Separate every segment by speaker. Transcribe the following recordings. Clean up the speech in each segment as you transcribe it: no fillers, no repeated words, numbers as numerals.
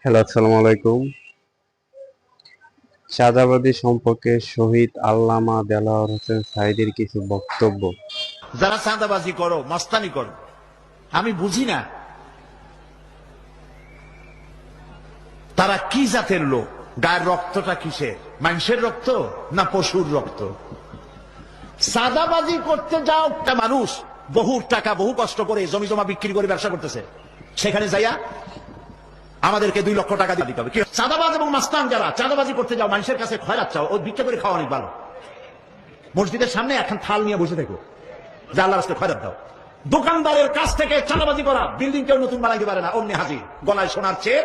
Speaker 1: Hello, আসসালামু আলাইকুম। চাঁদাবাজি সম্পর্কে শহীদ আল্লামা দেলোয়ার হোসেন সাঈদীর কিছু বক্তব্য।
Speaker 2: যারা চাঁদাবাজি করো, মস্তানি করো, আমি বুঝি না তারা কি জাতের লোক। গায়ের রক্তটা কিসের? মানুষের রক্ত না পশুর রক্ত? চাঁদাবাজি করতে যাও একটা মানুষ বহু টাকা বহু কষ্ট করে জমি জমা বিক্রি করে ব্যবসা করতেছে, সেখানে যাইয়া আমাদেরকে 2 লক্ষ টাকা দিতে হবে। চাঁদাবাজ এবং মাস্তান যারা চাঁদাবাজি করতে যাও, মানুষের কাছে খয়রাত চাও, ও ভিক্ষা করে খাওয়া অনেক ভালো। মসজিদের সামনে এখন থাল নিয়ে বসে থেকো, যা আল্লাহর রাস্তায় খয়রাত দাও। দোকানদারের কাছ থেকে চাঁদাবাজি করা, বিল্ডিং কেউ নতুন বানাইতে পারে না, অমনি হাজির। গলায় সোনার চেন,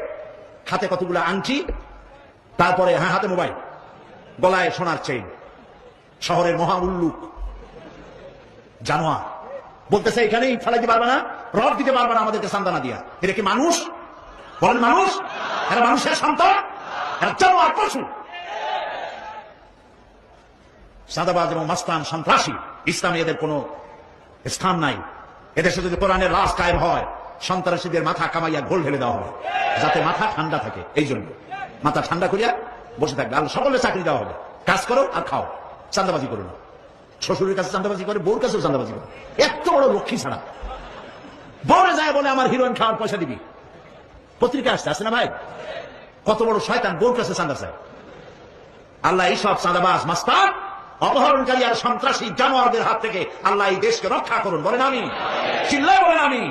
Speaker 2: হাতে কতগুলো আংটি, তারপরে হাতে মোবাইল, গলায় সোনার চেন, শহরের মহা উল্লুক জানোয়ার। বলতেছে এখানেই ফেলাইতে পারবে না, রড দিতে পারবে না আমাদেরকে সান্দানা দিয়া। এটা কি মানুষ? বলেন মানুষ? এরা মানুষের সন্তান? এরা জানোয়ার, পশু। চাঁদাবাজ এবং মাস্তান সন্ত্রাসী, ইসলামে এদের কোনো স্থান নাই। এদেশে যদি কোরআনের রাজ কায়েম হয়, সন্ত্রাসীদের মাথা কামাইয়া ঘোল ঢেলে দেওয়া হবে, যাতে মাথা ঠান্ডা থাকে। এই জন্য মাথা ঠান্ডা করিয়া বসে থাকবে। আর সকলের চাকরি দেওয়া হবে, কাজ করো আর খাও, চাঁদাবাজি করো না। শ্বশুরের কাছে চাঁদাবাজি করে, বউর কাছেও চাঁদাবাজি করে। এত বড় লক্ষ্মী ছাড়া বউরে যায় বলে আমার হিরোইন খাওয়ার পয়সা দিবি। পত্রিকা আসছে না ভাই? কত বড় শয়তান, বউর কাছে চাঁদা চায়। আল্লাহ এইসব চাঁদাবাজ, মাস্তান, অপহরণকারী আর সন্ত্রাসী জানোয়ারদের হাত থেকে আল্লাহ এই দেশকে রক্ষা করুন। বলেন আমি, চিল্লায় বলেন আমি।